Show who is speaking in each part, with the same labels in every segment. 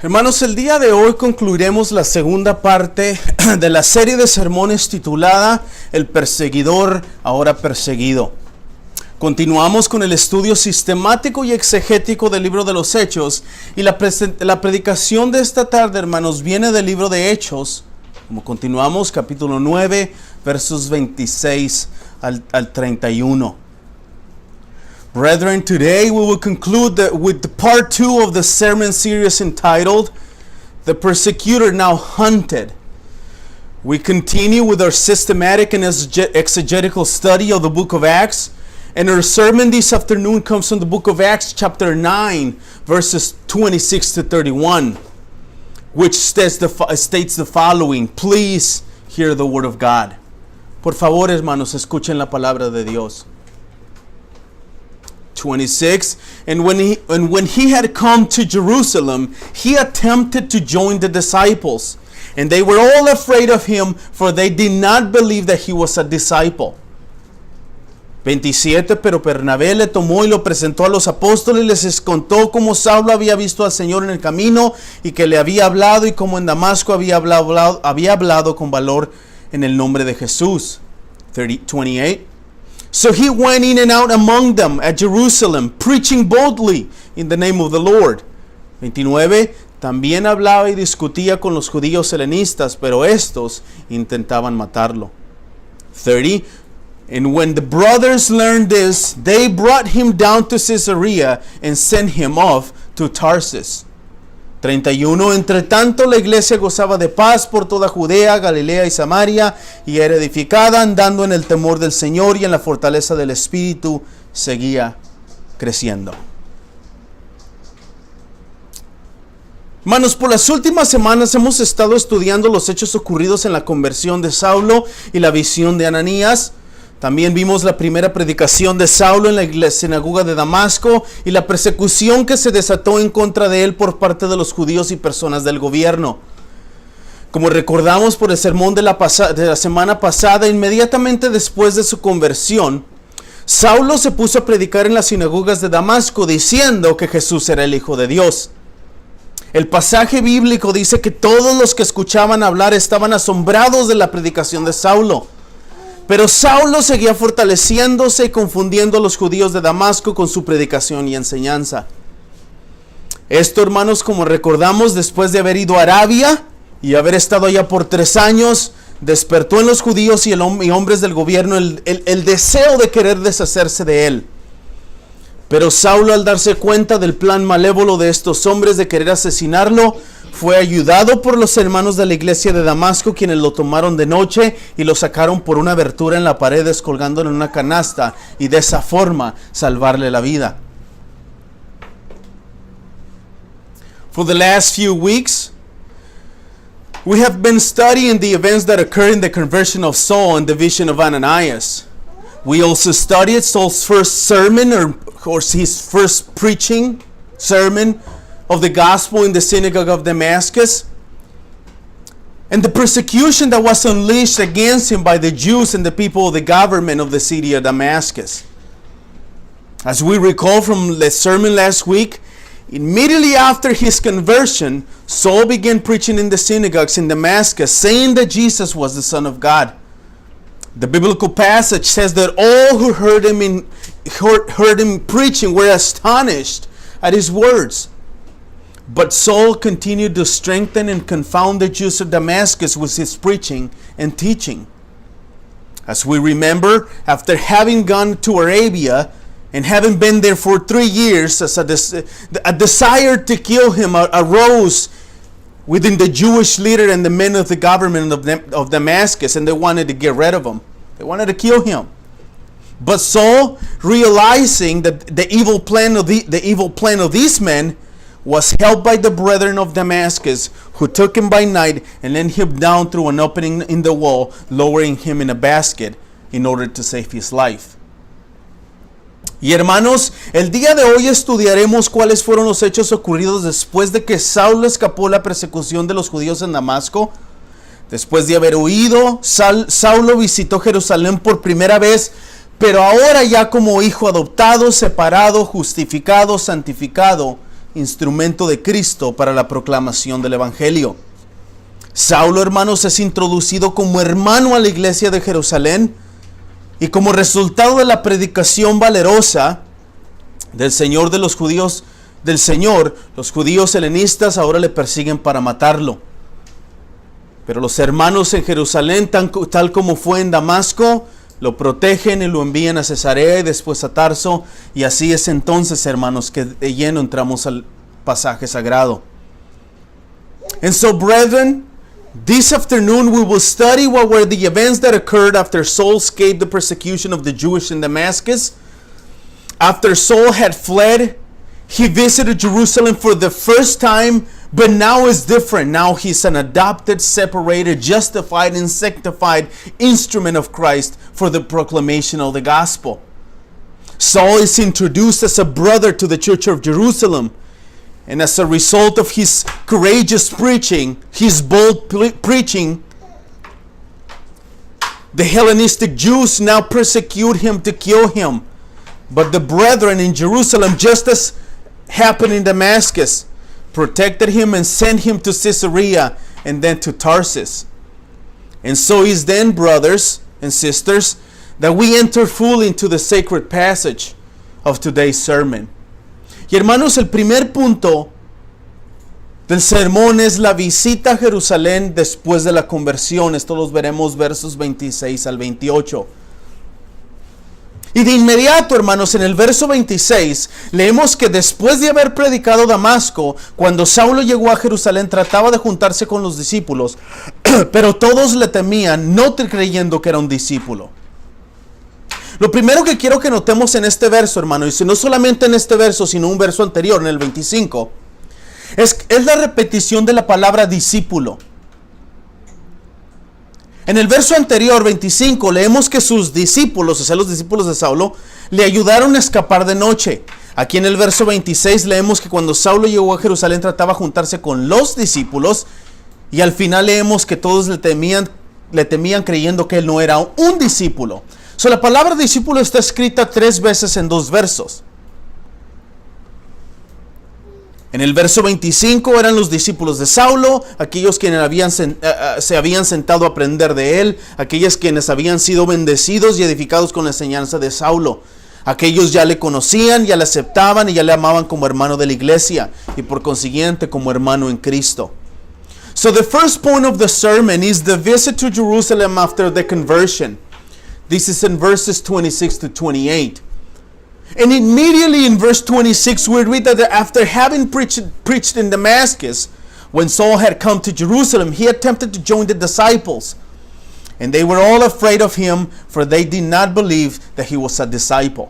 Speaker 1: Hermanos, el día de hoy concluiremos la segunda parte de la serie de sermones titulada El perseguidor ahora perseguido. Continuamos con el estudio sistemático y exegético del libro de los Hechos, y la predicación de esta tarde, hermanos, viene del libro de Hechos. Como continuamos, capítulo 9, versos 26 al 31. Brethren, today we will conclude with the part 2 of the sermon series entitled, The Persecutor Now Hunted. We continue with our systematic and exegetical study of the book of Acts, and our sermon this afternoon comes from the book of Acts chapter 9, verses 26 to 31, which states the following. Please hear the word of God. Por favor, hermanos, escuchen la palabra de Dios. 26, and when he had come to Jerusalem, he attempted to join the disciples, and they were all afraid of him, for they did not believe that he was a disciple. 27, pero Bernabé le tomó y lo presentó a los apóstoles y les contó cómo Saulo había visto al Señor en el camino y que le había hablado, y cómo en Damasco había hablado con valor en el nombre de Jesús. 28. So he went in and out among them at Jerusalem, preaching boldly in the name of the Lord. 29. También hablaba y discutía con los judíos helenistas, pero estos intentaban matarlo. 30. And when the brothers learned this, they brought him down to Caesarea and sent him off to Tarsus. 31. Entre tanto, la iglesia gozaba de paz por toda Judea, Galilea y Samaria, y era edificada, andando en el temor del Señor y en la fortaleza del Espíritu, seguía creciendo. Hermanos, por las últimas semanas hemos estado estudiando los hechos ocurridos en la conversión de Saulo y la visión de Ananías. También vimos la primera predicación de Saulo en la sinagoga de Damasco y la persecución que se desató en contra de él por parte de los judíos y personas del gobierno. Como recordamos por el sermón de la semana pasada, inmediatamente después de su conversión, Saulo se puso a predicar en las sinagogas de Damasco diciendo que Jesús era el Hijo de Dios. El pasaje bíblico dice que todos los que escuchaban hablar estaban asombrados de la predicación de Saulo. Pero Saulo seguía fortaleciéndose y confundiendo a los judíos de Damasco con su predicación y enseñanza. Esto, hermanos, como recordamos, después de haber ido a Arabia y haber estado allá por 3 años, despertó en los judíos y hombres del gobierno el deseo de querer deshacerse de él. Pero Saulo, al darse cuenta del plan malévolo de estos hombres de querer asesinarlo, fue ayudado por los hermanos de la iglesia de Damasco, quienes lo tomaron de noche y lo sacaron por una abertura en la pared, descolgándolo en una canasta, y de esa forma salvarle la vida. For the last few weeks, we have been studying the events that occurred in the conversion of Saul and the vision of Ananias. We also studied Saul's first sermon, or his first preaching sermon of the gospel in the synagogue of Damascus, and the persecution that was unleashed against him by the Jews and the people of the government of the city of Damascus. As we recall from the sermon last week, immediately after his conversion, Saul began preaching in the synagogues in Damascus, saying that Jesus was the Son of God. The biblical passage says that all who heard him preaching were astonished at his words. But Saul continued to strengthen and confound the Jews of Damascus with his preaching and teaching. As we remember, after having gone to Arabia and having been there for 3 years, as a desire to kill him arose within the Jewish leader and the men of the government of Damascus, and they wanted to get rid of him. They wanted to kill him. But Saul, realizing that the evil plan of these men, was helped by the brethren of Damascus, who took him by night and let him down through an opening in the wall, lowering him in a basket in order to save his life. Y hermanos, el día de hoy estudiaremos cuáles fueron los hechos ocurridos después de que Saulo escapó la persecución de los judíos en Damasco. Después de haber huido, Saulo visitó Jerusalén por primera vez, pero ahora ya como hijo adoptado, separado, justificado, santificado instrumento de Cristo para la proclamación del Evangelio. Saulo, hermanos, es introducido como hermano a la iglesia de Jerusalén y como resultado de la predicación valerosa del Señor de los judíos, los judíos helenistas ahora le persiguen para matarlo. Pero los hermanos en Jerusalén, tal como fue en Damasco, lo protegen y lo envían a Cesarea y después a Tarso. Y así es entonces, hermanos, que de lleno entramos al pasaje sagrado. And so, brethren, this afternoon we will study what were the events that occurred after Saul escaped the persecution of the Jews in Damascus. After Saul had fled, he visited Jerusalem for the first time, but now is different. Now he's an adopted, separated, justified, and sanctified instrument of Christ for the proclamation of the gospel. Saul is introduced as a brother to the church of Jerusalem. And as a result of his courageous preaching, his bold preaching, the Hellenistic Jews now persecute him to kill him. But the brethren in Jerusalem, just as happened in Damascus, protected him and sent him to Caesarea and then to Tarsus. And so is then, brothers and sisters, that we enter fully into the sacred passage of today's sermon. Y hermanos, el primer punto del sermón es la visita a Jerusalén después de la conversión. Esto los veremos versos 26 al 28. Y de inmediato, hermanos, en el verso 26, leemos que después de haber predicado Damasco, cuando Saulo llegó a Jerusalén, trataba de juntarse con los discípulos, pero todos le temían, no creyendo que era un discípulo. Lo primero que quiero que notemos en este verso, hermano, y no solamente en este verso, sino un verso anterior, en el 25, es la repetición de la palabra discípulo. En el verso anterior, 25, leemos que sus discípulos, o sea, los discípulos de Saulo, le ayudaron a escapar de noche. Aquí en el verso 26 leemos que cuando Saulo llegó a Jerusalén trataba de juntarse con los discípulos, y al final leemos que todos le temían creyendo que él no era un discípulo. So, la palabra discípulo está escrita 3 veces en 2 versos. En el verso 25 eran los discípulos de Saulo, aquellos quienes se habían sentado a aprender de él, aquellos quienes habían sido bendecidos y edificados con la enseñanza de Saulo. Aquellos ya le conocían, ya le aceptaban y ya le amaban como hermano de la iglesia y por consiguiente como hermano en Cristo. So the first point of the sermon is the visit to Jerusalem after the conversion. This is in verses 26 to 28. And immediately in verse 26 we read that after having preached in Damascus, when Saul had come to Jerusalem, he attempted to join the disciples. And they were all afraid of him, for they did not believe that he was a disciple.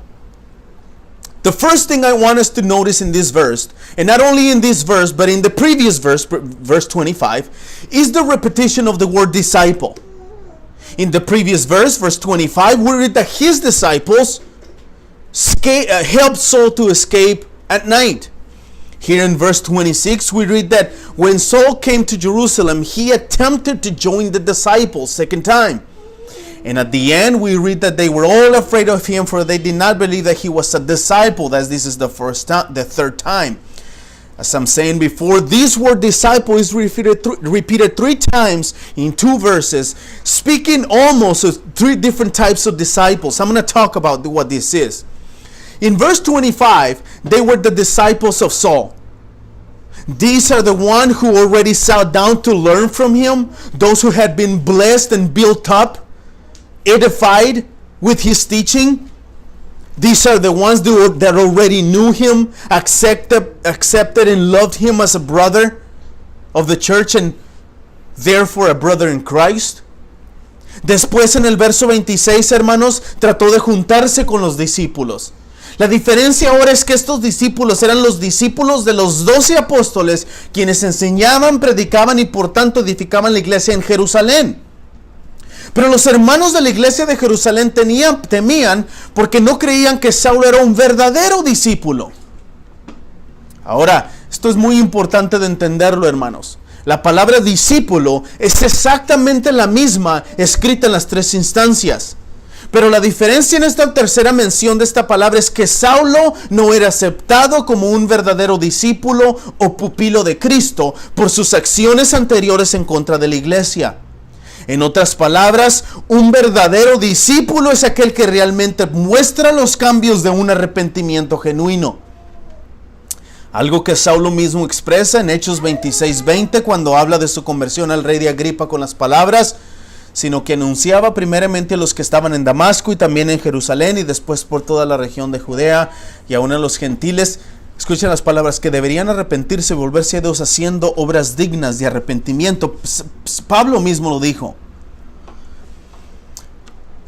Speaker 1: The first thing I want us to notice in this verse, and not only in this verse, but in the previous verse, verse 25, is the repetition of the word disciple. In the previous verse, verse 25, we read that his disciples helped Saul to escape at night. Here in verse 26, we read that when Saul came to Jerusalem, he attempted to join the disciples second time. And at the end, we read that they were all afraid of him, for they did not believe that he was a disciple, as this is the third time. As I'm saying before, this word disciple is repeated 3 times in 2 verses, speaking almost of 3 different types of disciples. I'm going to talk about what this is. In verse 25, they were the disciples of Saul. These are the ones who already sat down to learn from him, those who had been blessed and built up, edified with his teaching. These are the ones that already knew him, accepted and loved him as a brother of the church and therefore a brother in Christ. Después en el verso 26, hermanos, trató de juntarse con los discípulos. La diferencia ahora es que estos discípulos eran los discípulos de los 12 apóstoles, quienes enseñaban, predicaban y por tanto edificaban la iglesia en Jerusalén. Pero los hermanos de la iglesia de Jerusalén temían porque no creían que Saulo era un verdadero discípulo. Ahora, esto es muy importante de entenderlo, hermanos. La palabra discípulo es exactamente la misma escrita en las 3 instancias. Pero la diferencia en esta tercera mención de esta palabra es que Saulo no era aceptado como un verdadero discípulo o pupilo de Cristo por sus acciones anteriores en contra de la iglesia. En otras palabras, un verdadero discípulo es aquel que realmente muestra los cambios de un arrepentimiento genuino. Algo que Saulo mismo expresa en Hechos 26:20 cuando habla de su conversión al rey de Agripa con las palabras: sino que anunciaba primeramente a los que estaban en Damasco y también en Jerusalén y después por toda la región de Judea y aún a los gentiles. Escuchen las palabras: que deberían arrepentirse y volverse a Dios haciendo obras dignas de arrepentimiento. Pablo mismo lo dijo.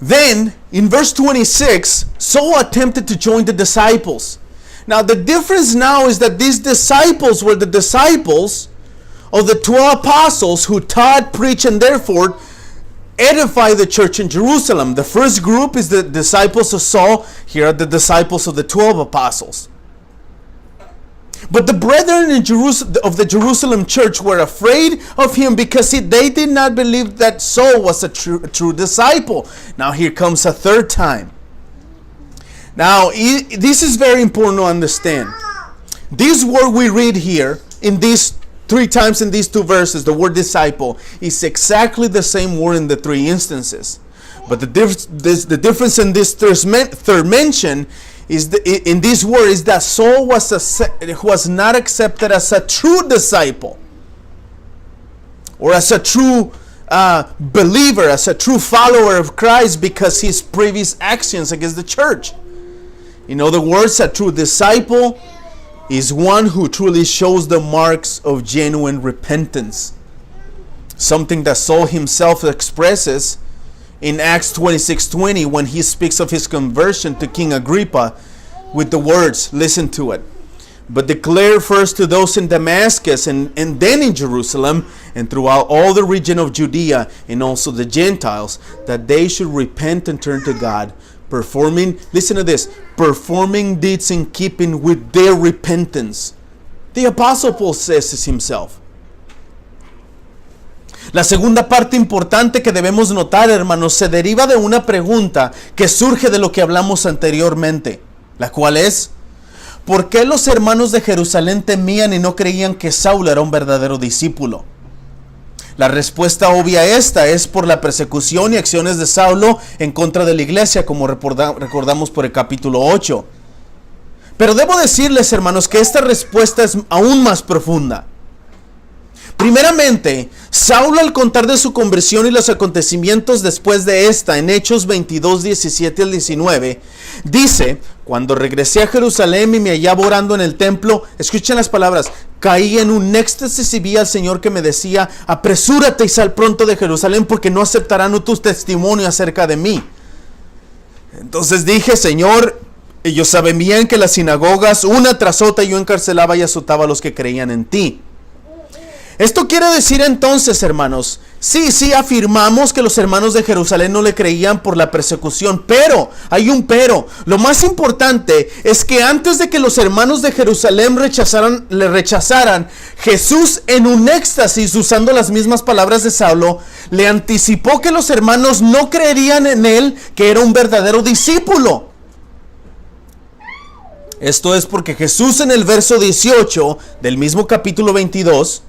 Speaker 1: Then, in verse 26, Saul attempted to join the disciples. Now, the difference now is that these disciples were the disciples of the 12 apostles who taught, preached, and therefore edify the church in Jerusalem. The first group is the disciples of Saul. Here are the disciples of the 12 apostles. But the brethren in of the Jerusalem church were afraid of him because they did not believe that Saul was a true disciple. Now here comes a third time. Now this is very important to understand. This word we read here in these 3 times in these 2 verses, the word disciple, is exactly the same word in the 3 instances. But the difference in this third mention is in this word is that Saul was not accepted as a true disciple or as a true believer, as a true follower of Christ because his previous actions against the church. In other words, a true disciple is one who truly shows the marks of genuine repentance. Something that Saul himself expresses in Acts 26:20 when he speaks of his conversion to King Agrippa with the words, listen to it: but declare first to those in Damascus and then in Jerusalem and throughout all the region of Judea and also the Gentiles that they should repent and turn to God, performing, listen to this, performing deeds in keeping with their repentance. The Apostle Paul says this himself. La segunda parte importante que debemos notar, hermanos, se deriva de una pregunta que surge de lo que hablamos anteriormente, la cual es: ¿por qué los hermanos de Jerusalén temían y no creían que Saulo era un verdadero discípulo? La respuesta obvia a esta es por la persecución y acciones de Saulo en contra de la iglesia, como recordamos por el capítulo 8. Pero debo decirles, hermanos, que esta respuesta es aún más profunda. Primeramente, Saulo, al contar de su conversión y los acontecimientos después de esta, en Hechos 22, 17 al 19, dice: cuando regresé a Jerusalén y me hallaba orando en el templo, escuchen las palabras, caí en un éxtasis y vi al Señor que me decía: apresúrate y sal pronto de Jerusalén, porque no aceptarán tu testimonio acerca de mí. Entonces dije: Señor, ellos saben bien que las sinagogas, una tras otra, yo encarcelaba y azotaba a los que creían en ti. Esto quiere decir entonces, hermanos, sí afirmamos que los hermanos de Jerusalén no le creían por la persecución, pero, hay un pero. Lo más importante es que antes de que los hermanos de Jerusalén le rechazaran, Jesús, en un éxtasis, usando las mismas palabras de Saulo, le anticipó que los hermanos no creerían en él, que era un verdadero discípulo. Esto es porque Jesús, en el verso 18 del mismo capítulo 22,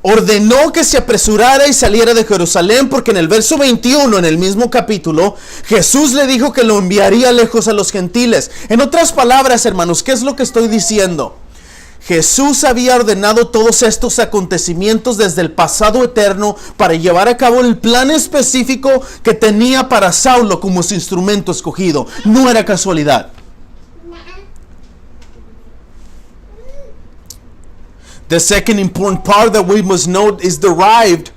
Speaker 1: ordenó que se apresurara y saliera de Jerusalén, porque en el verso 21, en el mismo capítulo, Jesús le dijo que lo enviaría lejos a los gentiles. En otras palabras, hermanos, ¿qué es lo que estoy diciendo? Jesús había ordenado todos estos acontecimientos desde el pasado eterno para llevar a cabo el plan específico que tenía para Saulo como su instrumento escogido. No era casualidad. The second important part that we must note is derived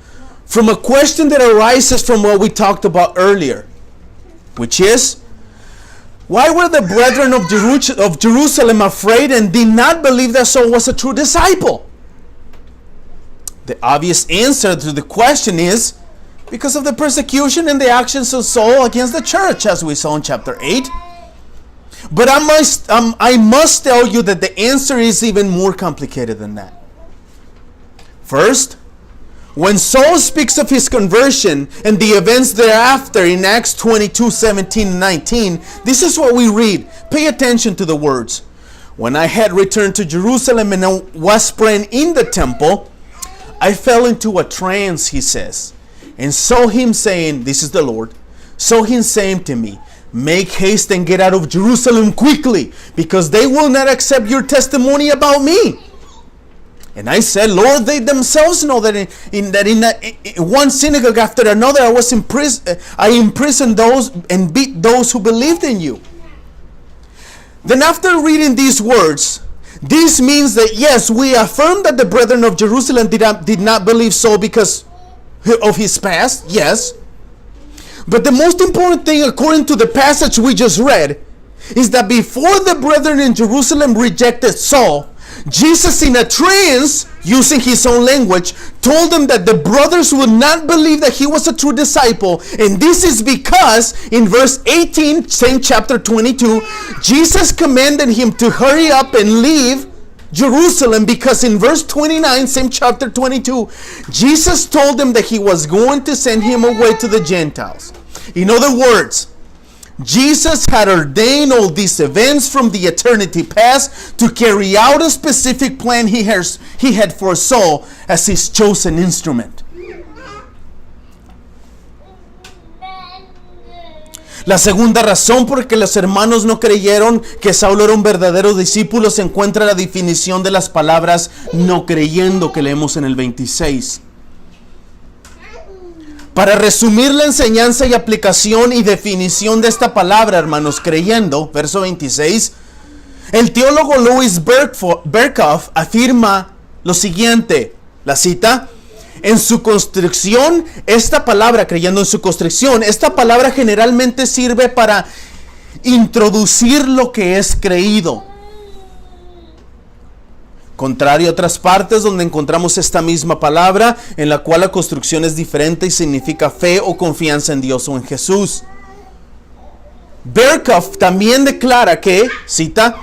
Speaker 1: from a question that arises from what we talked about earlier, which is, why were the brethren of Jerusalem afraid and did not believe that Saul was a true disciple? The obvious answer to the question is because of the persecution and the actions of Saul against the church, as we saw in chapter 8. But I must tell you that the answer is even more complicated than that. First, When Saul speaks of his conversion and the events thereafter in Acts 22, 17, and 19, this is what we read. Pay attention to the words. When I had returned to Jerusalem and was praying in the temple, I fell into a trance, he says, and saw him saying, this is the Lord, saw him saying to me, make haste and get out of Jerusalem quickly, because they will not accept your testimony about me. And I said, Lord, they themselves know that in one synagogue after another I imprisoned those and beat those who believed in you. Then after reading these words, this means that yes, we affirm that the brethren of Jerusalem did not believe so because of his past, yes. But the most important thing, according to the passage we just read, is that before the brethren in Jerusalem rejected Saul, Jesus, in a trance, using his own language, told them that the brothers would not believe that he was a true disciple. And this is because in verse 18, same chapter 22, Jesus commanded him to hurry up and leave Jerusalem, because in verse 29, same chapter 22, Jesus told them that he was going to send him away to the Gentiles. In other words, Jesus had ordained all these events from the eternity past to carry out a specific plan he had for Saul as his chosen instrument. La segunda razón por que los hermanos no creyeron que Saulo era un verdadero discípulo se encuentra en la definición de las palabras no creyendo que leemos en el 26. Para resumir la enseñanza y aplicación y definición de esta palabra, hermanos, creyendo, verso 26, el teólogo Louis Berkhoff afirma lo siguiente, la cita: en su construcción, esta palabra, creyendo en su construcción, esta palabra generalmente sirve para introducir lo que es creído. Contrario a otras partes donde encontramos esta misma palabra, en la cual la construcción es diferente y significa fe o confianza en Dios o en Jesús. Berkhoff también declara que, cita,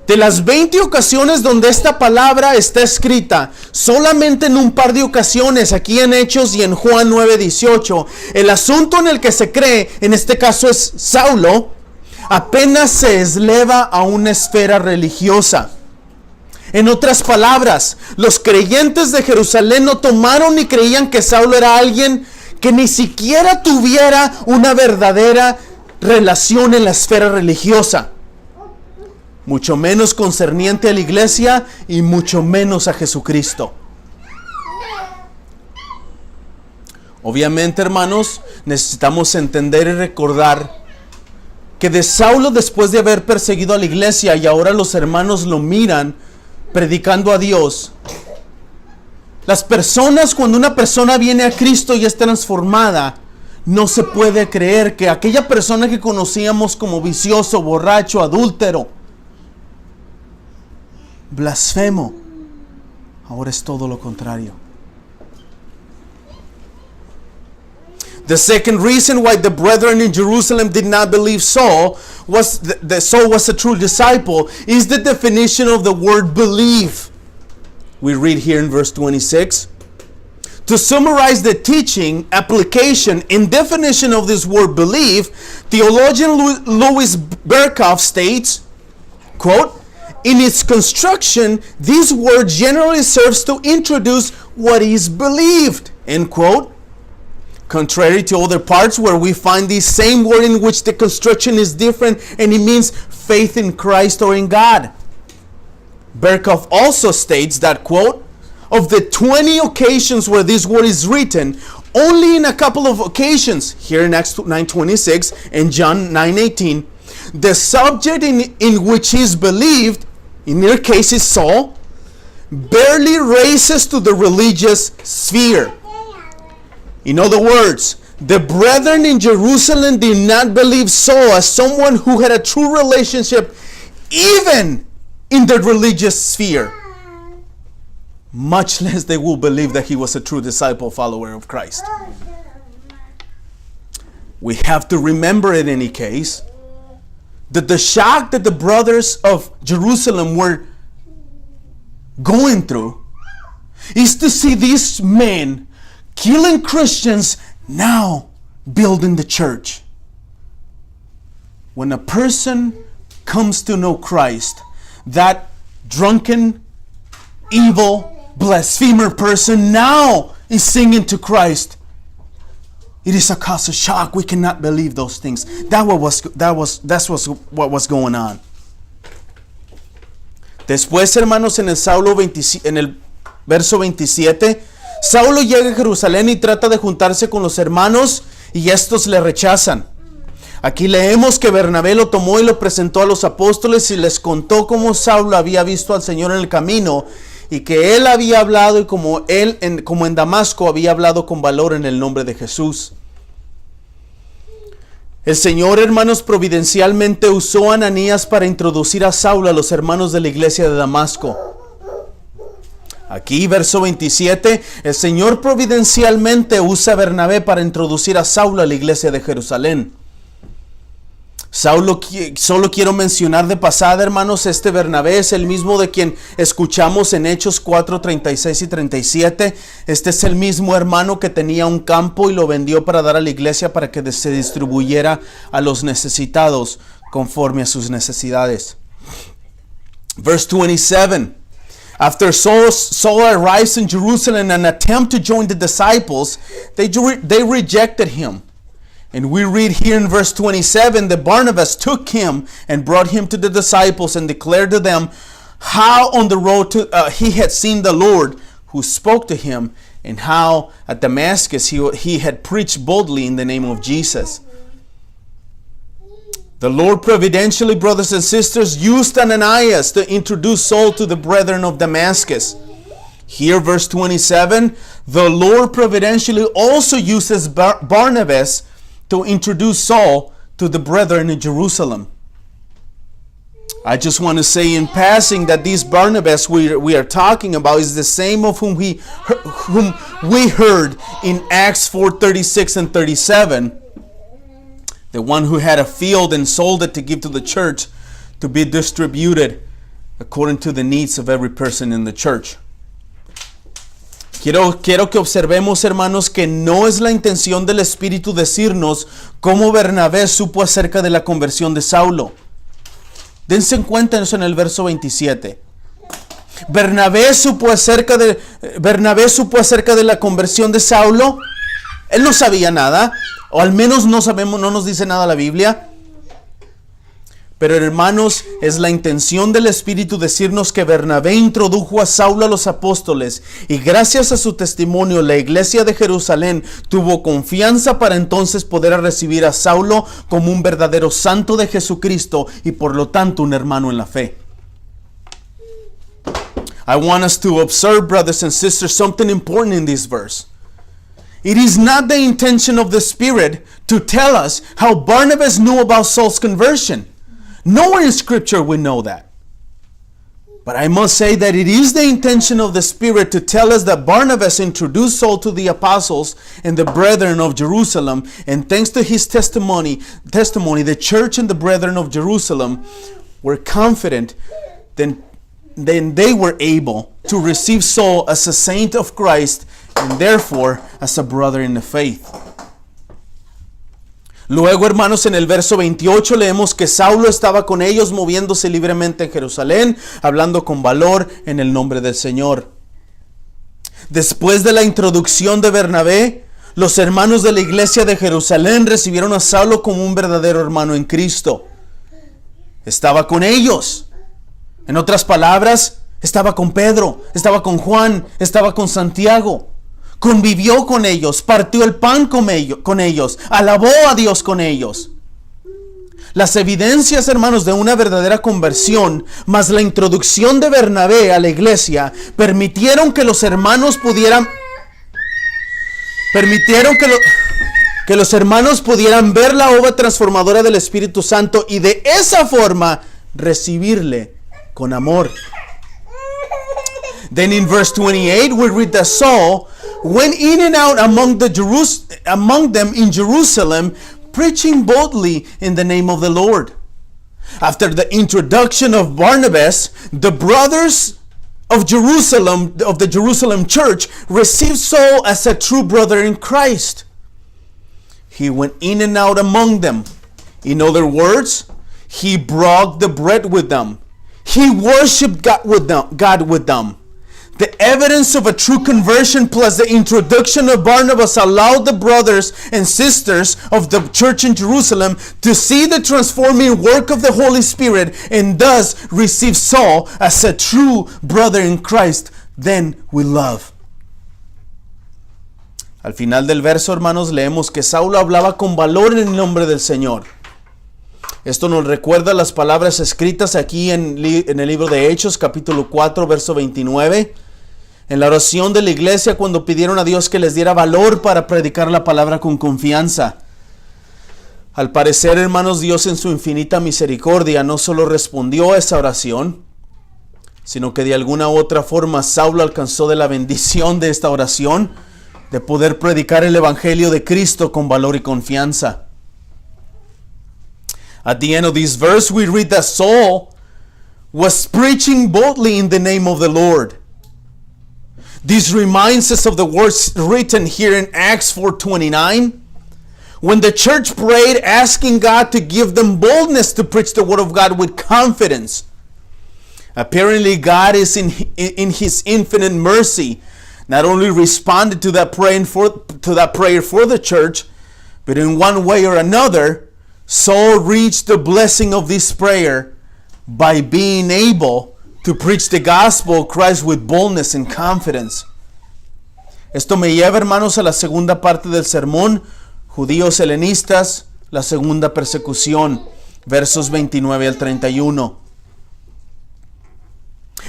Speaker 1: de las 20 ocasiones donde esta palabra está escrita, solamente en un par de ocasiones, aquí en Hechos y en Juan 9:18, el asunto en el que se cree, en este caso es Saulo, apenas se eleva a una esfera religiosa. En otras palabras, los creyentes de Jerusalén no tomaron ni creían que Saulo era alguien que ni siquiera tuviera una verdadera relación en la esfera religiosa, mucho menos concerniente a la iglesia y mucho menos a Jesucristo. Obviamente, hermanos, necesitamos entender y recordar que de Saulo, después de haber perseguido a la iglesia y ahora los hermanos lo miran predicando a Dios, las personas, cuando una persona viene a Cristo y es transformada, no se puede creer que aquella persona que conocíamos como vicioso, borracho, adúltero, blasfemo, ahora es todo lo contrario. The second reason why the brethren in Jerusalem did not believe Saul was that Saul was a true disciple is the definition of the word believe. We read here in verse 26. To summarize the teaching, application, and definition of this word believe, theologian Louis Berkhoff states, quote, in its construction, this word generally serves to introduce what is believed, end quote. Contrary to other parts where we find the same word in which the construction is different and it means faith in Christ or in God. Berkhoff also states that, quote, of the 20 occasions where this word is written, only in a couple of occasions, here in Acts 9:26 and John 9:18, the subject in which is believed, in their case is Saul, barely raises to the religious sphere. In other words, the brethren in Jerusalem did not believe Saul as someone who had a true relationship even in the religious sphere. Much less they will believe that he was a true disciple, follower of Christ. We have to remember in any case that the shock that the brothers of Jerusalem were going through is to see these men killing Christians, now building the church. When a person comes to know Christ, that drunken, evil, blasphemer person now is singing to Christ. It is a cause of shock. We cannot believe those things. That's what was going on. Después, hermanos, en el verso 27, Saulo llega a Jerusalén y trata de juntarse con los hermanos y estos le rechazan. Aquí leemos que Bernabé lo tomó y lo presentó a los apóstoles y les contó cómo Saulo había visto al Señor en el camino y que él había hablado y como en Damasco había hablado con valor en el nombre de Jesús. El Señor, hermanos, providencialmente usó a Ananías para introducir a Saulo a los hermanos de la iglesia de Damasco. Aquí, verso 27, el Señor providencialmente usa a Bernabé para introducir a Saulo a la iglesia de Jerusalén. Solo quiero mencionar de pasada, hermanos, este Bernabé es el mismo de quien escuchamos en Hechos 4, 36 y 37. Este es el mismo hermano que tenía un campo y lo vendió para dar a la iglesia para que se distribuyera a los necesitados conforme a sus necesidades. Verse 27. After Saul arrives in Jerusalem and attempt to join the disciples, they rejected him. And we read here in verse 27 that Barnabas took him and brought him to the disciples and declared to them how on the road he had seen the Lord who spoke to him, and how at Damascus he had preached boldly in the name of Jesus. The Lord providentially, brothers and sisters, used Ananias to introduce Saul to the brethren of Damascus. Here, verse 27, the Lord providentially also uses Barnabas to introduce Saul to the brethren in Jerusalem. I just want to say in passing that this Barnabas we are talking about is the same of whom we heard in Acts 4:36 and 37. The one who had a field and sold it to give to the church to be distributed according to the needs of every person in the church. Quiero que observemos, hermanos, que no es la intención del Espíritu decirnos cómo Bernabé supo acerca de la conversión de Saulo. Dense en cuenta eso en el verso 27. Bernabé supo acerca de la conversión de Saulo. Él no sabía nada, o al menos no nos dice nada la Biblia. Pero, hermanos, es la intención del Espíritu decirnos que Bernabé introdujo a Saulo a los apóstoles y gracias a su testimonio la iglesia de Jerusalén tuvo confianza para entonces poder recibir a Saulo como un verdadero santo de Jesucristo y por lo tanto un hermano en la fe. I want us to observe, brothers and sisters, something important in this verse. It is not the intention of the Spirit to tell us how Barnabas knew about Saul's conversion. Nowhere in Scripture we know that. But I must say that it is the intention of the Spirit to tell us that Barnabas introduced Saul to the apostles and the brethren of Jerusalem, and thanks to his testimony, the church and the brethren of Jerusalem were confident then they were able to receive Saul as a saint of Christ and therefore as a brother in the faith. Luego, hermanos, en el verso 28 leemos que Saulo estaba con ellos moviéndose libremente en Jerusalén, hablando con valor en el nombre del Señor. Después de la introducción de Bernabé, los hermanos de la iglesia de Jerusalén recibieron a Saulo como un verdadero hermano en Cristo. Estaba con ellos. En otras palabras, estaba con Pedro, estaba con Juan, estaba con Santiago. Convivió con ellos, partió el pan con ellos, alabó a Dios con ellos. Las evidencias, hermanos, de una verdadera conversión, más la introducción de Bernabé a la iglesia, permitieron que los hermanos pudieran ver la obra transformadora del Espíritu Santo y de esa forma recibirle con amor. Then in verse 28 we read that Saul went in and out among them in Jerusalem, preaching boldly in the name of the Lord. After the introduction of Barnabas, the brothers of Jerusalem, of the Jerusalem church, received Saul as a true brother in Christ. He went in and out among them. In other words, he broke the bread with them. He worshiped God with them. The evidence of a true conversion plus the introduction of Barnabas allowed the brothers and sisters of the church in Jerusalem to see the transforming work of the Holy Spirit and thus receive Saul as a true brother in Christ, then we love. Al final del verso, hermanos, leemos que Saulo hablaba con valor en el nombre del Señor. Esto nos recuerda las palabras escritas aquí en el libro de Hechos, capítulo 4, verso 29. En la oración de la iglesia cuando pidieron a Dios que les diera valor para predicar la palabra con confianza. Al parecer, hermanos, Dios en su infinita misericordia no solo respondió a esa oración, sino que de alguna u otra forma Saulo alcanzó de la bendición de esta oración de poder predicar el evangelio de Cristo con valor y confianza. At the end of this verse we read that Saul was preaching boldly in the name of the Lord. This reminds us of the words written here in Acts 4:29, when the church prayed asking God to give them boldness to preach the word of God with confidence. Apparently God is in his infinite mercy not only responded to that prayer for the church, but in one way or another, Saul reached the blessing of this prayer by being able to preach the gospel of Christ with boldness and confidence. Esto me lleva, hermanos, a la segunda parte del sermón, judíos helenistas, la segunda persecución, versos 29 al 31.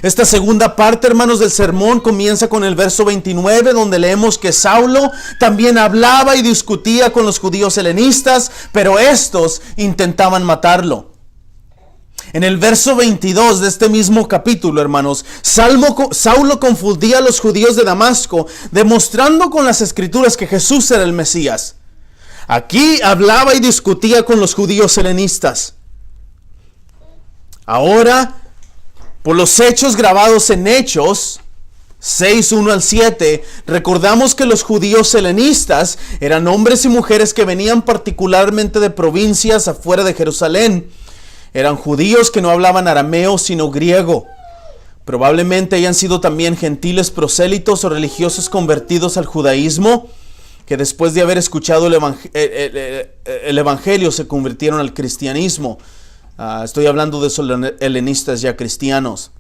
Speaker 1: Esta segunda parte, hermanos, del sermón comienza con el verso 29, donde leemos que Saulo también hablaba y discutía con los judíos helenistas, pero estos intentaban matarlo. En el verso 22 de este mismo capítulo, hermanos, Saulo confundía a los judíos de Damasco, demostrando con las escrituras que Jesús era el Mesías. Aquí hablaba y discutía con los judíos helenistas. Ahora, por los hechos grabados en Hechos 6, 1 al 7, recordamos que los judíos helenistas eran hombres y mujeres que venían particularmente de provincias afuera de Jerusalén. Eran judíos que no hablaban arameo sino griego. Probablemente hayan sido también gentiles prosélitos o religiosos convertidos al judaísmo, que después de haber escuchado el evangelio se convirtieron al cristianismo. Estoy hablando de esos helenistas ya cristianos.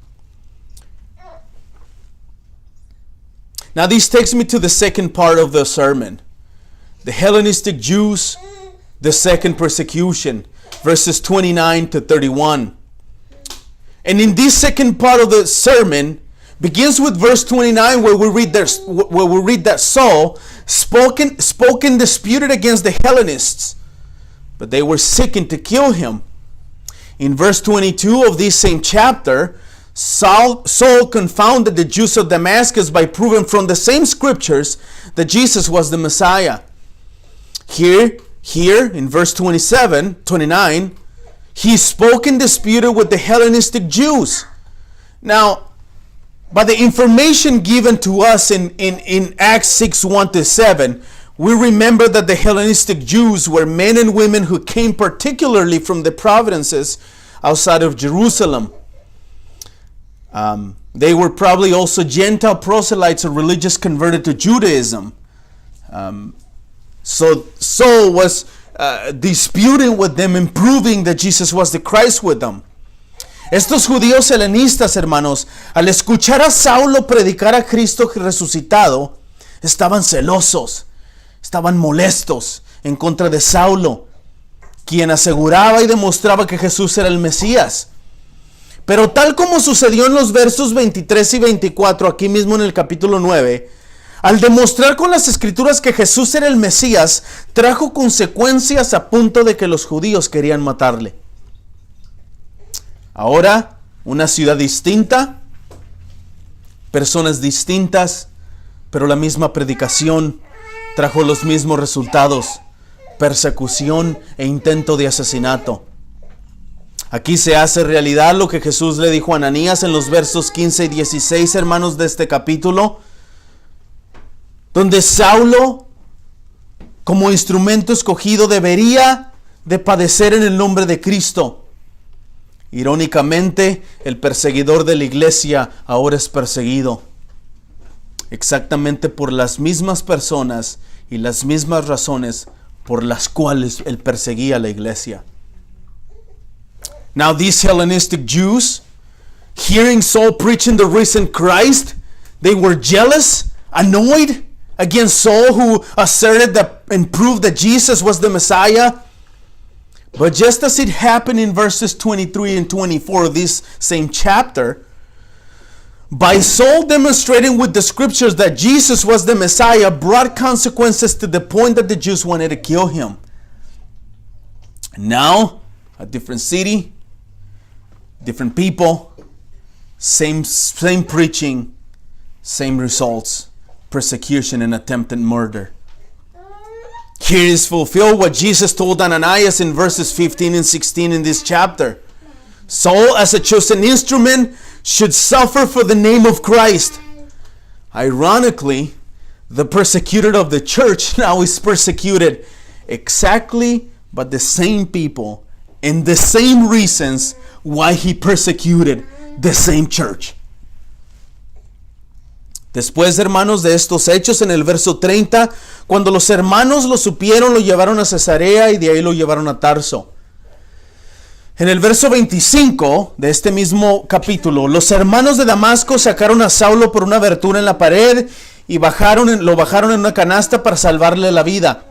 Speaker 1: Now this takes me to the second part of the sermon. The Hellenistic Jews, the second persecution. Verses 29 to 31. And in this second part of the sermon begins with verse 29, where we read that Saul spoken disputed against the Hellenists, but they were seeking to kill him. In verse 22 of this same chapter, Saul confounded the Jews of Damascus by proving from the same scriptures that Jesus was the Messiah. Here in verse 29, he spoke and disputed with the Hellenistic Jews. Now, by the information given to us in Acts 6, 1 to 7, we remember that the Hellenistic Jews were men and women who came particularly from the provinces outside of Jerusalem. They were probably also Gentile proselytes or religious converted to Judaism. So Saul was disputing with them and proving that Jesus was the Christ with them. Estos judíos helenistas, hermanos, al escuchar a Saulo predicar a Cristo resucitado, estaban celosos, estaban molestos en contra de Saulo, quien aseguraba y demostraba que Jesús era el Mesías. Pero tal como sucedió en los versos 23 y 24, aquí mismo en el capítulo 9, al demostrar con las escrituras que Jesús era el Mesías, trajo consecuencias a punto de que los judíos querían matarle. Ahora, una ciudad distinta, personas distintas, pero la misma predicación trajo los mismos resultados: persecución e intento de asesinato. Aquí se hace realidad lo que Jesús le dijo a Ananías en los versos 15 y 16, hermanos, de este capítulo, donde Saulo, como instrumento escogido, debería de padecer en el nombre de Cristo. Irónicamente, el perseguidor de la iglesia ahora es perseguido, exactamente por las mismas personas y las mismas razones por las cuales él perseguía a la iglesia. Now these Hellenistic Jews, hearing Saul preaching the risen Christ, they were jealous, annoyed against Saul, who asserted that and proved that Jesus was the Messiah. But just as it happened in verses 23 and 24 of this same chapter, by Saul demonstrating with the scriptures that Jesus was the Messiah brought consequences to the point that the Jews wanted to kill him. Now, a different city, different people, same preaching, same results, persecution and attempted murder. Here is fulfilled what Jesus told Ananias in verses 15 and 16 in this chapter. Saul, as a chosen instrument, should suffer for the name of Christ. Ironically, the persecutor of the church now is persecuted exactly by the same people and the same reasons why he persecuted the same church. Después, hermanos, de estos hechos, en el verso 30, cuando los hermanos lo supieron, lo llevaron a Cesarea y de ahí lo llevaron a Tarso. En el verso 25 de este mismo capítulo, los hermanos de Damasco sacaron a Saulo por una abertura en la pared y lo bajaron en una canasta para salvarle la vida.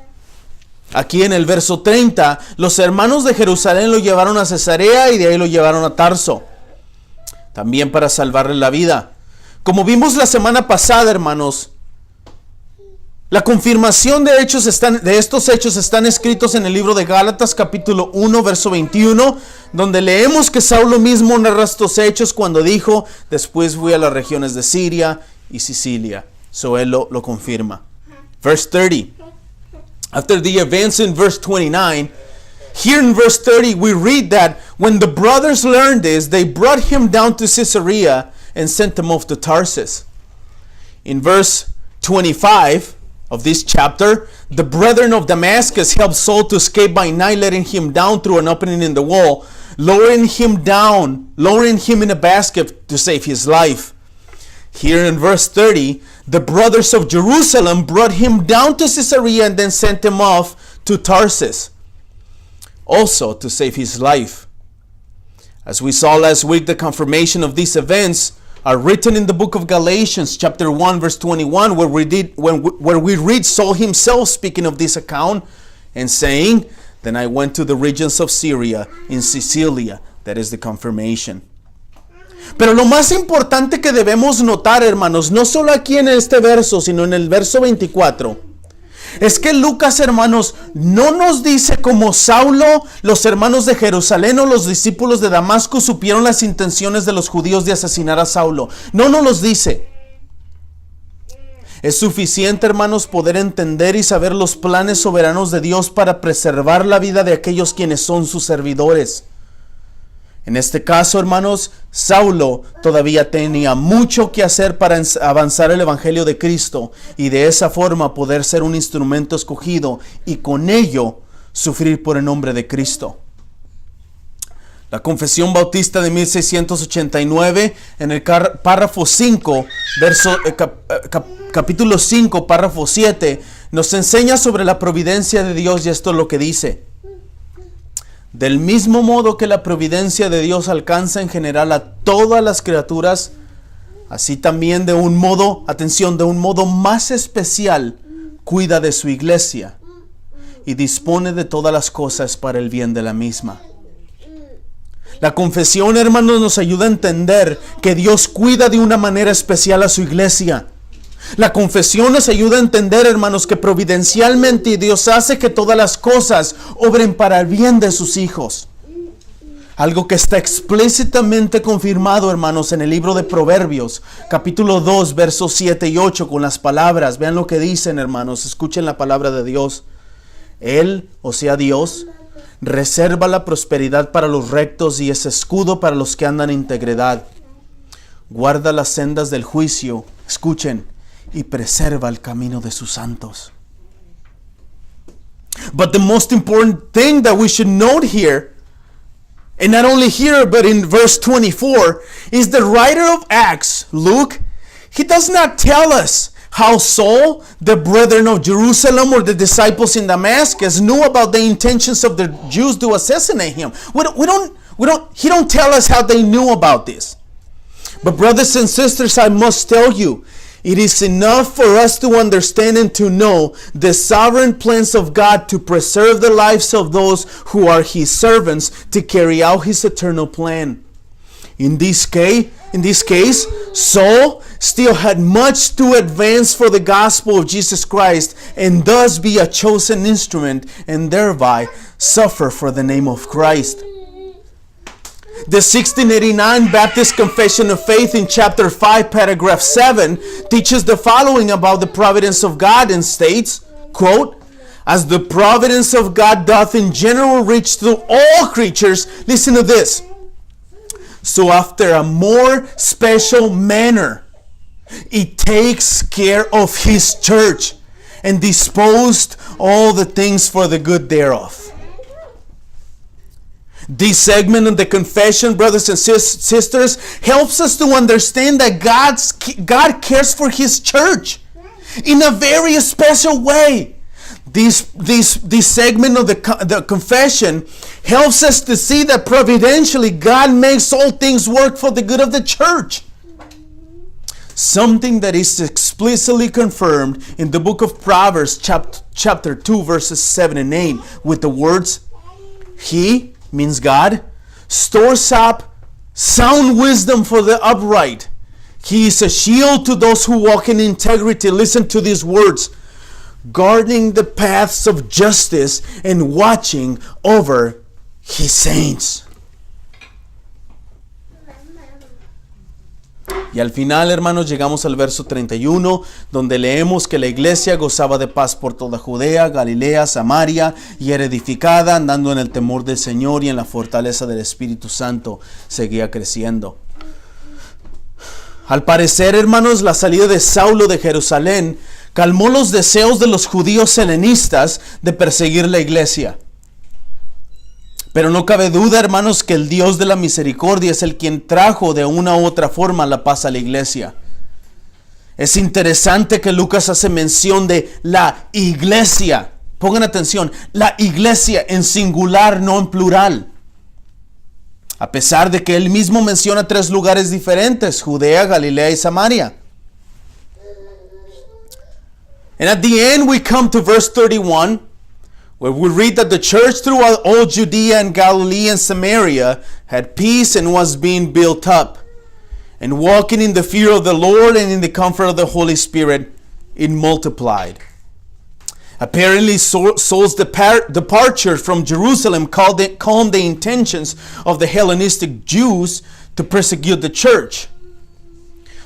Speaker 1: Aquí en el verso 30, los hermanos de Jerusalén lo llevaron a Cesarea y de ahí lo llevaron a Tarso, también para salvarle la vida. Como vimos la semana pasada, hermanos, la confirmación de estos hechos están escritos en el libro de Gálatas capítulo 1 verso 21, donde leemos que Saulo mismo narra estos hechos cuando dijo: después fui a las regiones de Siria y Sicilia. So él lo confirma. Verse 30. After the events in verse 29, here in verse 30 we read that when the brothers learned this, they brought him down to Caesarea and sent him off to Tarsus. In verse 25 of this chapter, the brethren of Damascus helped Saul to escape by night, letting him down through an opening in the wall, lowering him in a basket to save his life. Here in verse 30, the brothers of Jerusalem brought him down to Caesarea and then sent him off to Tarsus, also to save his life. As we saw last week, the confirmation of these events are written in the book of Galatians chapter 1 verse 21, where we read Saul himself speaking of this account and saying, then I went to the regions of Syria in Sicilia. That is the confirmation. Pero lo más importante que debemos notar, hermanos, no solo aquí en este verso, sino en el verso 24, es que Lucas, hermanos, no nos dice como Saulo, los hermanos de Jerusalén o los discípulos de Damasco supieron las intenciones de los judíos de asesinar a Saulo. No nos los dice. Es suficiente, hermanos, poder entender y saber los planes soberanos de Dios para preservar la vida de aquellos quienes son sus servidores. En este caso, hermanos, Saulo todavía tenía mucho que hacer para avanzar el evangelio de Cristo y de esa forma poder ser un instrumento escogido y con ello sufrir por el nombre de Cristo. La Confesión Bautista de 1689, en el párrafo 5, capítulo 5, párrafo 7, nos enseña sobre la providencia de Dios, y esto es lo que dice: del mismo modo que la providencia de Dios alcanza en general a todas las criaturas, así también de un modo más especial cuida de su iglesia y dispone de todas las cosas para el bien de la misma. La confesión, hermanos, nos ayuda a entender que Dios cuida de una manera especial a su iglesia. La confesión nos ayuda a entender, hermanos, que providencialmente Dios hace que todas las cosas obren para el bien de sus hijos. Algo que está explícitamente confirmado, hermanos, en el libro de Proverbios, capítulo 2, versos 7 y 8, con las palabras. Vean lo que dicen, hermanos, escuchen la palabra de Dios. Él, o sea Dios, Reserva la prosperidad para los rectos y es escudo para los que andan en integridad. Guarda las sendas del juicio, escuchen, y preserva el camino de sus santos. But the most important thing that we should note here, and not only here but in verse 24, is the writer of Acts, Luke, he does not tell us how Saul, the brethren of Jerusalem, or the disciples in Damascus knew about the intentions of the Jews to assassinate him. He don't tell us how they knew about this. But brothers and sisters, I must tell you, it is enough for us to understand and to know the sovereign plans of God to preserve the lives of those who are His servants to carry out His eternal plan. In this case, Saul still had much to advance for the gospel of Jesus Christ and thus be a chosen instrument and thereby suffer for the name of Christ. The 1689 Baptist Confession of Faith in chapter 5, paragraph 7 teaches the following about the providence of God and states, quote, "As the providence of God doth in general reach to all creatures," listen to this, "so after a more special manner, it takes care of His church and disposed all the things for the good thereof." This segment of the confession, brothers and sisters, helps us to understand that God cares for His church in a very special way. This segment of the confession helps us to see that providentially God makes all things work for the good of the church. Something that is explicitly confirmed in the book of Proverbs chapter 2 verses 7 and 8 with the words, "He," means God, "stores up sound wisdom for the upright. He is a shield to those who walk in integrity." Listen to these words, "guarding the paths of justice and watching over His saints." Y al final, hermanos, llegamos al verso 31, donde leemos que la iglesia gozaba de paz por toda Judea, Galilea, Samaria, y era edificada, andando en el temor del Señor y en la fortaleza del Espíritu Santo, seguía creciendo. Al parecer, hermanos, la salida de Saulo de Jerusalén calmó los deseos de los judíos helenistas de perseguir la iglesia. Pero no cabe duda, hermanos, que el Dios de la misericordia es el quien trajo de una u otra forma la paz a la iglesia. Es interesante que Lucas hace mención de la iglesia. Pongan atención, la iglesia en singular, no en plural. A pesar de que él mismo menciona 3 lugares diferentes, Judea, Galilea y Samaria. And at the end we come to verse 31, where we read that the church throughout all Judea and Galilee and Samaria had peace and was being built up, and walking in the fear of the Lord and in the comfort of the Holy Spirit, it multiplied. Apparently, Saul's departure from Jerusalem calmed the intentions of the Hellenistic Jews to persecute the church.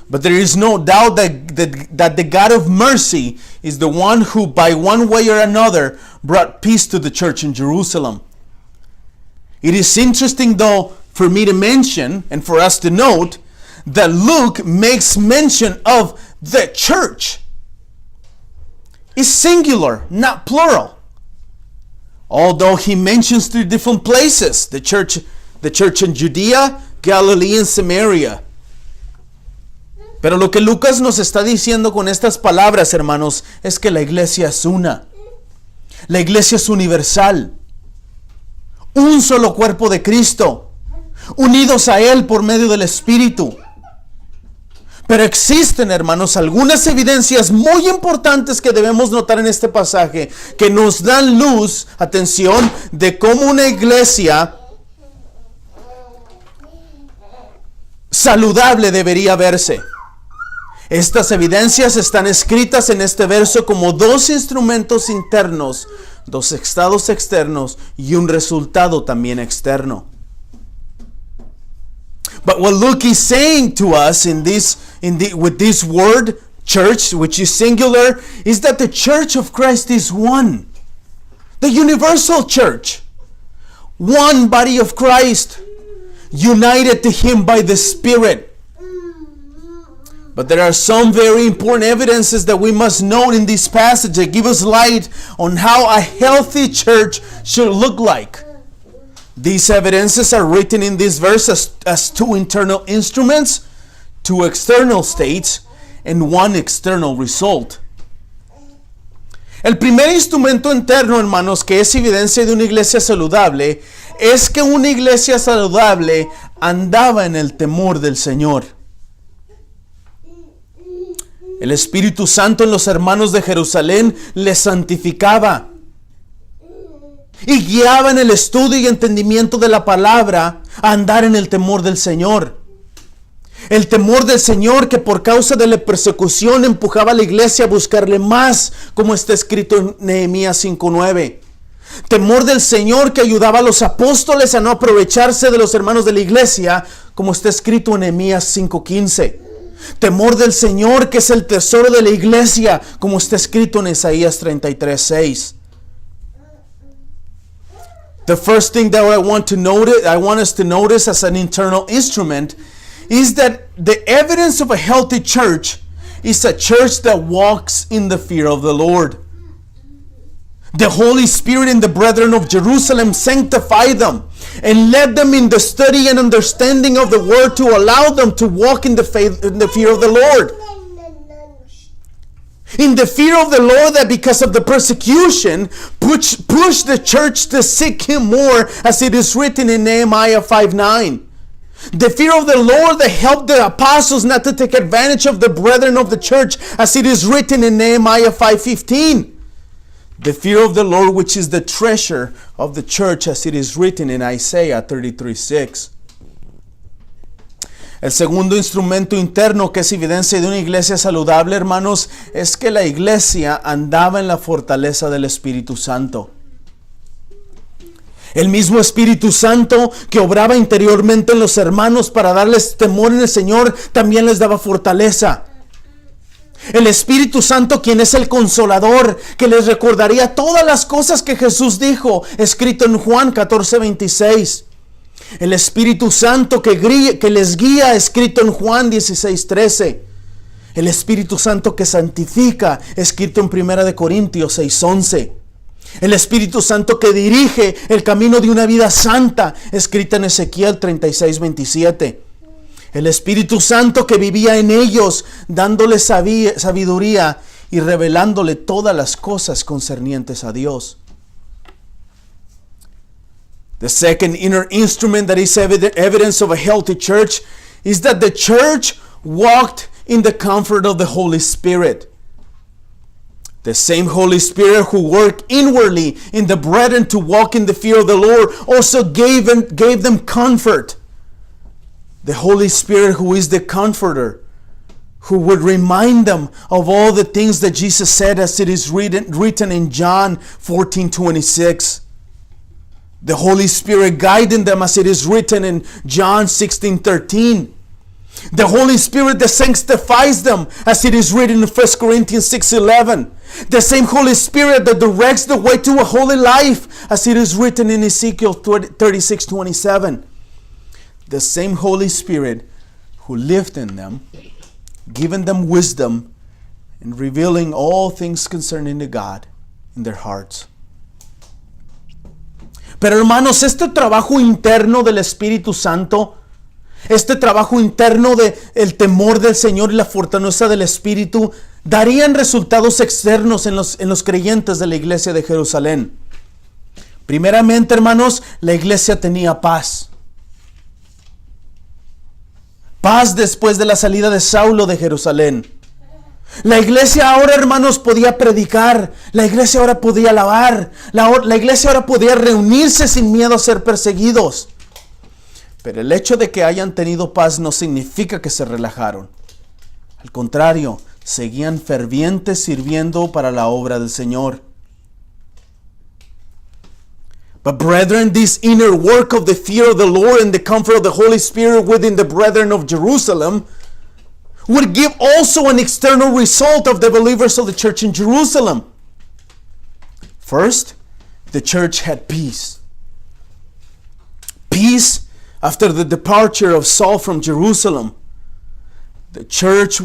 Speaker 1: But there is no doubt that the God of mercy is the one who, by one way or another, brought peace to the church in Jerusalem. It is interesting, though, for me to mention and for us to note that Luke makes mention of the church. It's singular, not plural. Although he mentions 3 different places, the church in Judea, Galilee, and Samaria. Pero lo que Lucas nos está diciendo con estas palabras, hermanos, es que la iglesia es una. La iglesia es universal. Un solo cuerpo de Cristo, unidos a Él por medio del Espíritu. Pero existen, hermanos, algunas evidencias muy importantes que debemos notar en este pasaje, que nos dan luz, atención, de cómo una iglesia saludable debería verse. Estas evidencias están escritas en este verso como 2 instrumentos internos, 2 estados externos y un resultado también externo. But what Luke is saying to us with this word church, which is singular, is that the church of Christ is one. The universal church. one body of Christ, united to Him by the Spirit. But there are some very important evidences that we must note in this passage that give us light on how a healthy church should look like. These evidences are written in this verse as two internal instruments, two external states, and one external result. El primer instrumento interno, hermanos, que es evidencia de una iglesia saludable, es que una iglesia saludable andaba en el temor del Señor. El Espíritu Santo en los hermanos de Jerusalén les santificaba y guiaba en el estudio y entendimiento de la palabra a andar en el temor del Señor. El temor del Señor que por causa de la persecución empujaba a la iglesia a buscarle más, como está escrito en Nehemías 5:9. Temor del Señor que ayudaba a los apóstoles a no aprovecharse de los hermanos de la iglesia, como está escrito en Nehemías 5:15. Temor del Señor que es el tesoro de la iglesia, como está escrito en Isaías 33:6. The first thing that I want us to notice as an internal instrument is that the evidence of a healthy church is a church that walks in the fear of the Lord. The Holy Spirit and the brethren of Jerusalem sanctified them and led them in the study and understanding of the word to allow them to walk in the faith, in the fear of the Lord. In the fear of the Lord that because of the persecution pushed the church to seek Him more, as it is written in Nehemiah 5:9. The fear of the Lord that helped the apostles not to take advantage of the brethren of the church, as it is written in Nehemiah 5:15. The fear of the Lord which is the treasure of the church, as it is written in Isaiah 33:6. El segundo instrumento interno que es evidencia de una iglesia saludable, hermanos, es que la iglesia andaba en la fortaleza del Espíritu Santo. El mismo Espíritu Santo que obraba interiormente en los hermanos para darles temor en el Señor, también les daba fortaleza. El Espíritu Santo, quien es el consolador, que les recordaría todas las cosas que Jesús dijo, escrito en Juan 14:26. El Espíritu Santo que les guía, escrito en Juan 16:13. El Espíritu Santo que santifica, escrito en 1 Corintios 6:11. El Espíritu Santo que dirige el camino de una vida santa, escrita en Ezequiel 36:27. El Espíritu Santo que vivía en ellos, dándoles sabiduría y revelándole todas las cosas concernientes a Dios. The second inner instrument that is evidence of a healthy church is that the church walked in the comfort of the Holy Spirit. The same Holy Spirit who worked inwardly in the brethren to walk in the fear of the Lord also gave them comfort. The Holy Spirit who is the comforter, who would remind them of all the things that Jesus said, as it is written in John 14:26. The Holy Spirit guiding them, as it is written in John 16:13. The Holy Spirit that sanctifies them, as it is written in 1 Corinthians 6:11. The same Holy Spirit that directs the way to a holy life, as it is written in Ezekiel 36:27. The same Holy Spirit who lived in them, giving them wisdom and revealing all things concerning to God in their hearts. Pero hermanos, este trabajo interno del Espíritu Santo, este trabajo interno de el temor del Señor y la fortaleza del Espíritu, darían resultados externos en los creyentes de la iglesia de Jerusalén. Primeramente, hermanos, la iglesia tenía paz. Paz después de la salida de Saulo de Jerusalén. La iglesia ahora, hermanos, podía predicar. La iglesia ahora podía alabar. La iglesia ahora podía reunirse sin miedo a ser perseguidos. Pero el hecho de que hayan tenido paz no significa que se relajaron. Al contrario, seguían fervientes sirviendo para la obra del Señor. But brethren, this inner work of the fear of the Lord and the comfort of the Holy Spirit within the brethren of Jerusalem would give also an external result of the believers of the church in Jerusalem. First, the church had peace. peace after the departure of Saul from Jerusalem. The church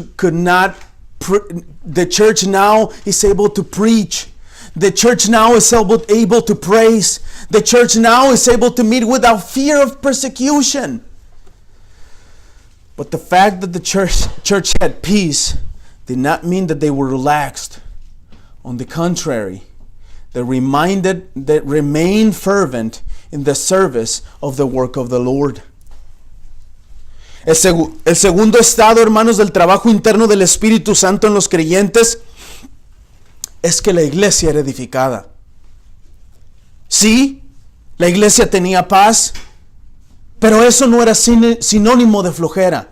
Speaker 1: now is able to preach. The church now is able to praise. The church now is able to meet without fear of persecution. But the fact that the church had peace did not mean that they were relaxed. On the contrary, they remained fervent in the service of the work of the Lord. El segundo estado, hermanos, del trabajo interno del Espíritu Santo en los creyentes es que la iglesia era edificada. Sí, la iglesia tenía paz, pero eso no era sinónimo de flojera.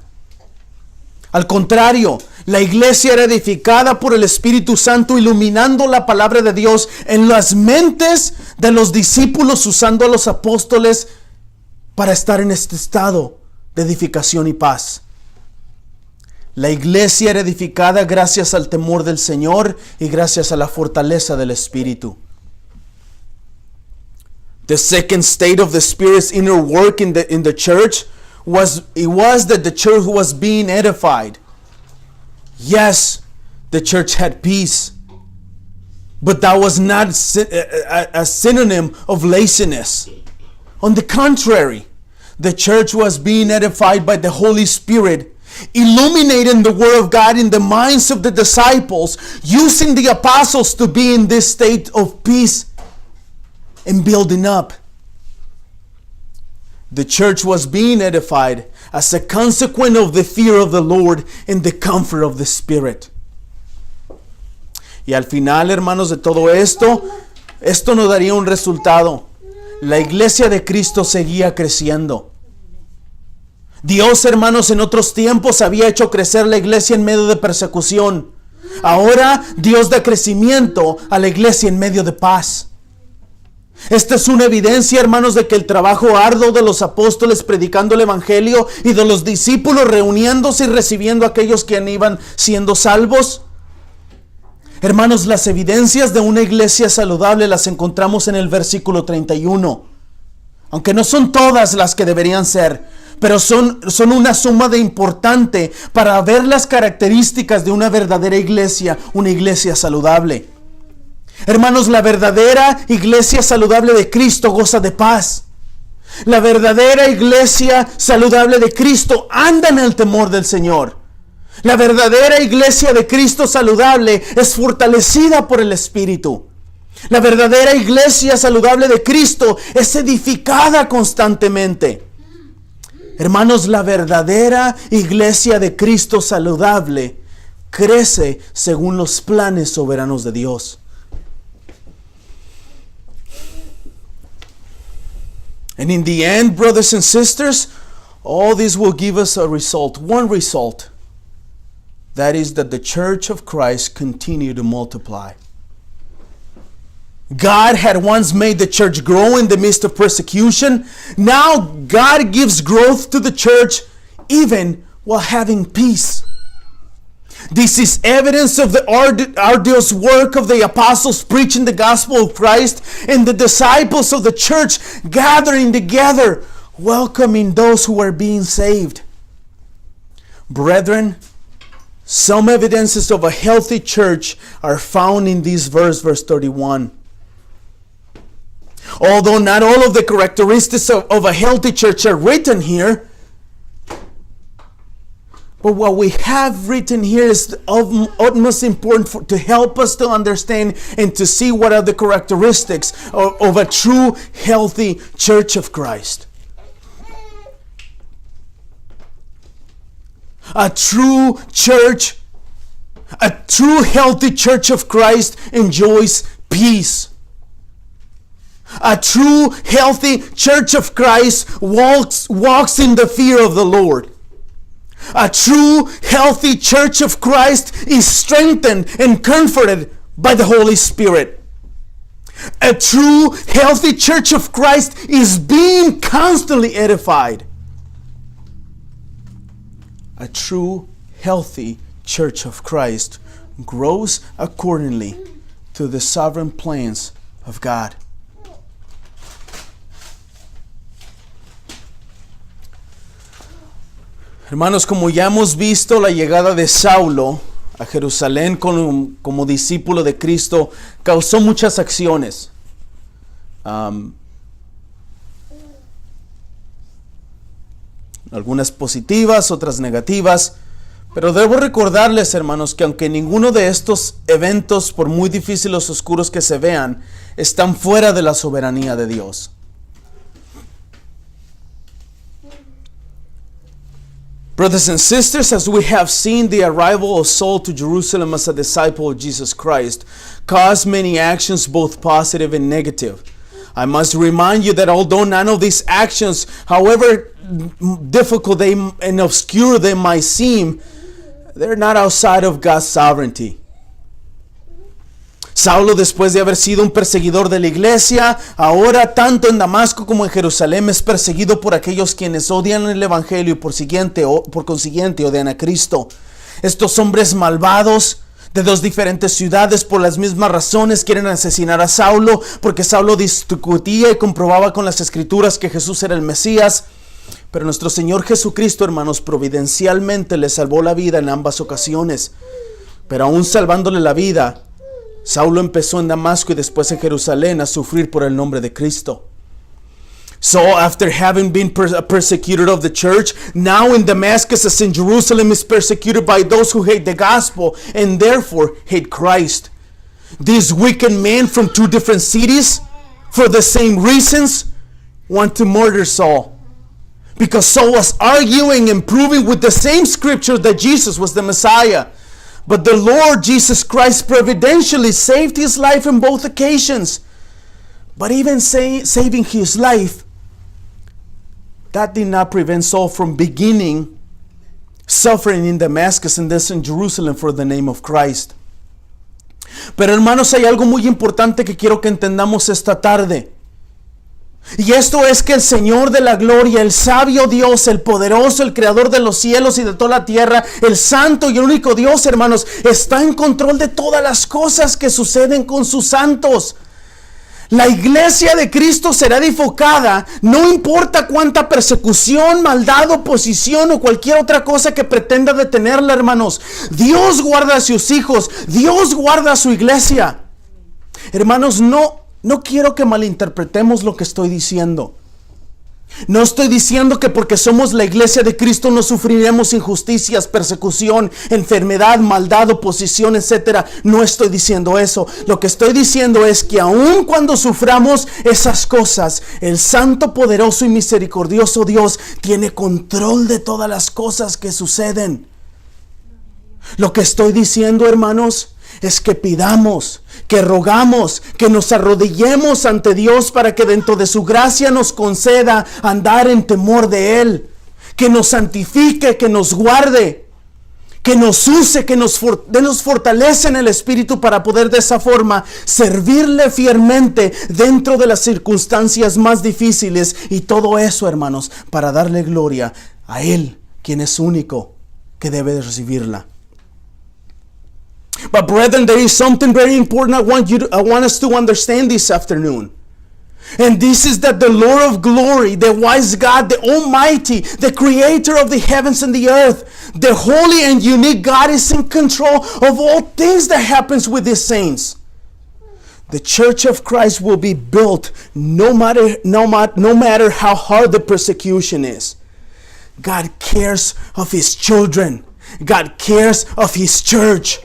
Speaker 1: Al contrario, la iglesia era edificada por el Espíritu Santo, iluminando la palabra de Dios en las mentes de los discípulos, usando a los apóstoles para estar en este estado de edificación y paz. La iglesia era edificada gracias al temor del Señor y gracias a la fortaleza del Espíritu. The second state of the Spirit's inner work in the church was that the church was being edified. Yes, the church had peace, but that was not a synonym of laziness. On the contrary, the church was being edified by the Holy Spirit, illuminating the Word of God in the minds of the disciples, using the apostles to be in this state of peace and building up. The church was being edified as a consequence of the fear of the Lord and the comfort of the Spirit. Y al final, hermanos, de todo esto nos daría un resultado. La iglesia de Cristo seguía creciendo. Dios, hermanos, en otros tiempos había hecho crecer la iglesia en medio de persecución. Ahora Dios da crecimiento a la iglesia en medio de paz. Esta es una evidencia, hermanos, de que el trabajo arduo de los apóstoles predicando el evangelio y de los discípulos reuniéndose y recibiendo a aquellos que iban siendo salvos. Hermanos, las evidencias de una iglesia saludable las encontramos en el versículo 31. Aunque no son todas las que deberían ser, pero son una suma de importante para ver las características de una verdadera iglesia, una iglesia saludable. Hermanos, la verdadera iglesia saludable de Cristo goza de paz. La verdadera iglesia saludable de Cristo anda en el temor del Señor. La verdadera iglesia de Cristo saludable es fortalecida por el Espíritu. La verdadera iglesia saludable de Cristo es edificada constantemente. Hermanos, la verdadera iglesia de Cristo saludable crece según los planes soberanos de Dios. And in the end, brothers and sisters, all this will give us a result, one result. That is that the church of Christ continue to multiply. God had once made the church grow in the midst of persecution. Now God gives growth to the church even while having peace. This is evidence of the arduous work of the apostles preaching the gospel of Christ and the disciples of the church gathering together, welcoming those who are being saved. Brethren, some evidences of a healthy church are found in this verse 31. Although not all of the characteristics of a healthy church are written here, but what we have written here is of utmost importance to help us to understand and to see what are the characteristics of a true healthy church of Christ. A true healthy church of Christ enjoys peace. A true healthy church of Christ walks in the fear of the Lord. A true healthy church of Christ is strengthened and comforted by the Holy Spirit. A true healthy church of Christ is being constantly edified. A true healthy church of Christ grows accordingly to the sovereign plans of God. Hermanos, como ya hemos visto, la llegada de Saulo a Jerusalén como discípulo de Cristo causó muchas acciones. Algunas positivas, otras negativas. Pero debo recordarles, hermanos, que aunque ninguno de estos eventos, por muy difíciles o oscuros que se vean, están fuera de la soberanía de Dios. Brothers and sisters, as we have seen, the arrival of Saul to Jerusalem as a disciple of Jesus Christ caused many actions, both positive and negative. I must remind you that although none of these actions, however difficult and obscure they might seem, they're not outside of God's sovereignty. Saulo, después de haber sido un perseguidor de la iglesia, ahora tanto en Damasco como en Jerusalén es perseguido por aquellos quienes odian el evangelio y por consiguiente odian a Cristo. Estos hombres malvados de dos diferentes ciudades, por las mismas razones, quieren asesinar a Saulo, porque Saulo discutía y comprobaba con las escrituras que Jesús era el Mesías. Pero nuestro Señor Jesucristo, hermanos, providencialmente le salvó la vida en ambas ocasiones. Pero aún salvándole la vida, Saulo empezó en Damasco y después en Jerusalén a sufrir por el nombre de Cristo. So after having been persecuted of the church, now in Damascus as in Jerusalem is persecuted by those who hate the gospel and therefore hate Christ. These wicked men from two different cities, for the same reasons, want to murder Saul. Because Saul was arguing and proving with the same scripture that Jesus was the Messiah. But the Lord Jesus Christ providentially saved his life in both occasions. But even saving his life, that did not prevent Saul from beginning suffering in Damascus and thus in Jerusalem for the name of Christ. Pero hermanos, hay algo muy importante que quiero que entendamos esta tarde. Y esto es que el Señor de la gloria, el sabio Dios, el poderoso, el creador de los cielos y de toda la tierra, el santo y el único Dios, hermanos, está en control de todas las cosas que suceden con sus santos. La iglesia de Cristo será edificada, no importa cuánta persecución, maldad, oposición o cualquier otra cosa que pretenda detenerla, hermanos. Dios guarda a sus hijos, Dios guarda a su iglesia. Hermanos, no quiero que malinterpretemos lo que estoy diciendo. No estoy diciendo que porque somos la iglesia de Cristo no sufriremos injusticias, persecución, enfermedad, maldad, oposición, etc. No estoy diciendo eso. Lo que estoy diciendo es que aun cuando suframos esas cosas, el santo, poderoso y misericordioso Dios tiene control de todas las cosas que suceden. Lo que estoy diciendo, hermanos, es que pidamos, que rogamos, que nos arrodillemos ante Dios para que dentro de su gracia nos conceda andar en temor de Él, que nos santifique, que nos guarde, que nos use, que nos fortalece en el Espíritu para poder de esa forma servirle fielmente dentro de las circunstancias más difíciles, y todo eso, hermanos, para darle gloria a Él, quien es único que debe de recibirla. But brethren, there is something very important I want us to understand this afternoon. And this is that the Lord of glory, the wise God, the Almighty, the creator of the heavens and the earth, the holy and unique God is in control of all things that happens with his saints. The church of Christ will be built no matter how hard the persecution is. God cares of his children. God cares of his church.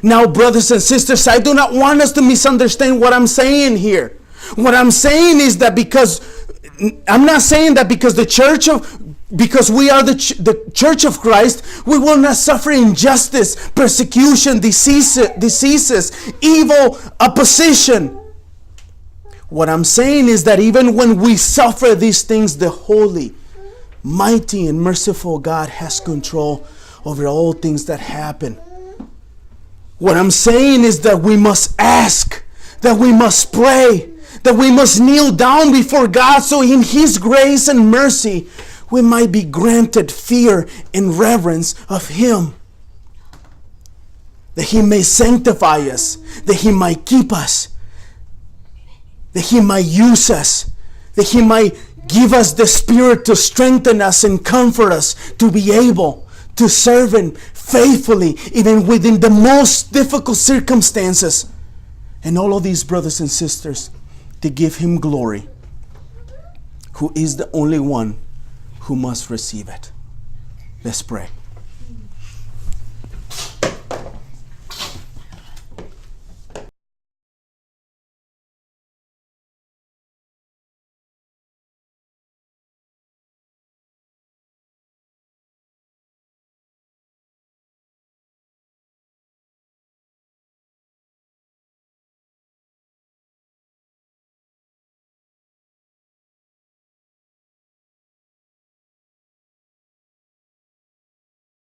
Speaker 1: Now, brothers and sisters, I do not want us to misunderstand what I'm saying here. What I'm saying is that I'm not saying that because we are the church of Christ, we will not suffer injustice, persecution, diseases, evil, opposition. What I'm saying is that even when we suffer these things, the holy, mighty, and merciful God has control over all things that happen. What I'm saying is that we must ask, that we must pray, that we must kneel down before God so in His grace and mercy we might be granted fear and reverence of Him. That He may sanctify us, that He might keep us, that He might use us, that He might Give us the Spirit to strengthen us and comfort us to be able to serve Him faithfully, even within the most difficult circumstances. And all of these brothers and sisters, to give Him glory, who is the only one who must receive it. Let's pray.